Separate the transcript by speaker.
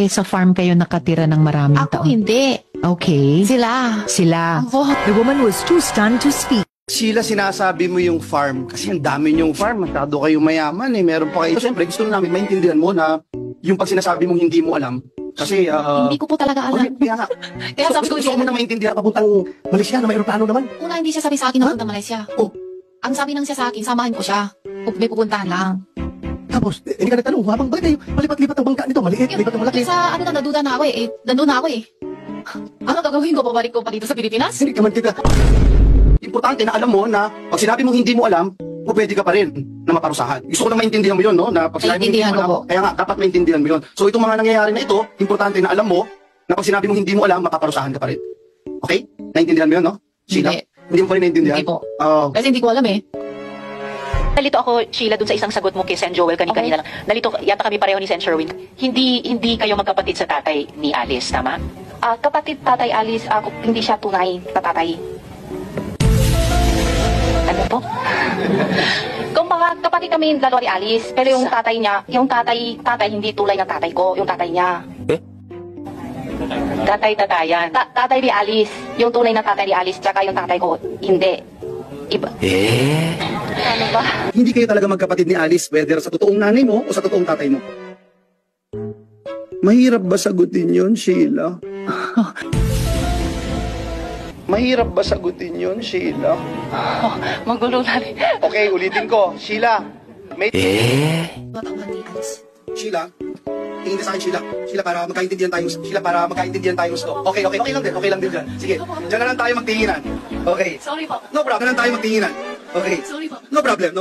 Speaker 1: sa farm kayo nakatira ng maraming
Speaker 2: Ako
Speaker 1: taon?
Speaker 2: hindi.
Speaker 1: Okay.
Speaker 2: Sila.
Speaker 1: Sila.
Speaker 2: Ako.
Speaker 3: The woman was too stunned to speak.
Speaker 4: Sheila, sinasabi mo yung farm kasi ang dami yung farm, masyado kayong mayaman eh, meron pa kayo. So, siyempre, gusto namin maintindihan mo na yung pag sinasabi mong hindi mo alam, kasi
Speaker 2: Hindi ko po talaga alam.
Speaker 4: okay, kaya nga.
Speaker 2: Kaya sabi ko,
Speaker 4: gusto mo na maintindihan papuntang Malaysia na may aeroplano naman.
Speaker 2: una hindi siya sabi sa akin na punta Malaysia.
Speaker 4: Oh.
Speaker 2: Ang sabi nang siya sa akin, samahan ko siya. May pupuntahan lang.
Speaker 4: Tapos, hindi ka nagtanong, habang bakit kayo palipat-lipat ng bangka nito, maliit, lipat ng malaki.
Speaker 2: Sa ano na, naduda na ako eh. Nandun na ako eh. Ano gagawin ko? Pabalik ko pa dito sa Pilipinas?
Speaker 4: Hindi ka man kita. Importante na alam mo na pag sinabi mong hindi mo alam, pwede ka pa rin na maparusahan. Gusto ko na maintindihan mo yun, no? Na pag sinabi mong hindi mo
Speaker 2: Naiintindihan ko
Speaker 4: alam, kaya nga, dapat maintindihan mo yun. So, itong mga nangyayari na ito, importante na alam mo na pag sinabi mong hindi mo alam, mapaparusahan ka pa rin. Okay? Naintindihan mo yun, no? Sheila?
Speaker 2: Hindi.
Speaker 4: Hindi mo pa rin naintindihan?
Speaker 2: Hindi po.
Speaker 4: Oh.
Speaker 2: Kasi hindi ko alam eh.
Speaker 5: Nalito ako, Sheila, dun sa isang sagot mo kay Sen Joel kanina lang. Nalito, yata kami pareho ni Sen Sherwin. Hindi kayo magkapatid sa tatay ni Alice, tama?
Speaker 6: Kapatid tatay Alice, hindi siya tunay na tatay.
Speaker 5: Ano po?
Speaker 6: Kung mga kapatid kami dalawa ni Alice, pero yung tatay niya, yung tatay hindi tulay ng tatay ko, yung tatay niya.
Speaker 5: Tatay-tatayan.
Speaker 6: Tatay ni Alice, yung tunay na tatay ni Alice, tsaka yung tatay ko, hindi. Iba. Ano ba?
Speaker 4: Hindi kayo talaga magkapatid ni Alice, whether sa totoong nanay mo o sa totoong tatay mo. Mahirap ba sagutin yun, Sheila? Mahirap ba sagutin yun, Sheila?
Speaker 5: Magulo na rin.
Speaker 4: Okay, ulitin ko. Sheila, may...
Speaker 2: Matauhan ni Alice.
Speaker 4: Sheila, tingin ka sa akin, Sheila. Sheila, para magkaintindihan tayo. Sheila, para magkaintindihan tayo gusto. Okay lang din. Okay lang din dyan. Sige, dyan na lang tayo magtinginan. Okay.
Speaker 2: Sorry po.
Speaker 4: No problem. Dyan na lang tayo magtinginan. Okay.
Speaker 2: Sorry po.
Speaker 4: No problem.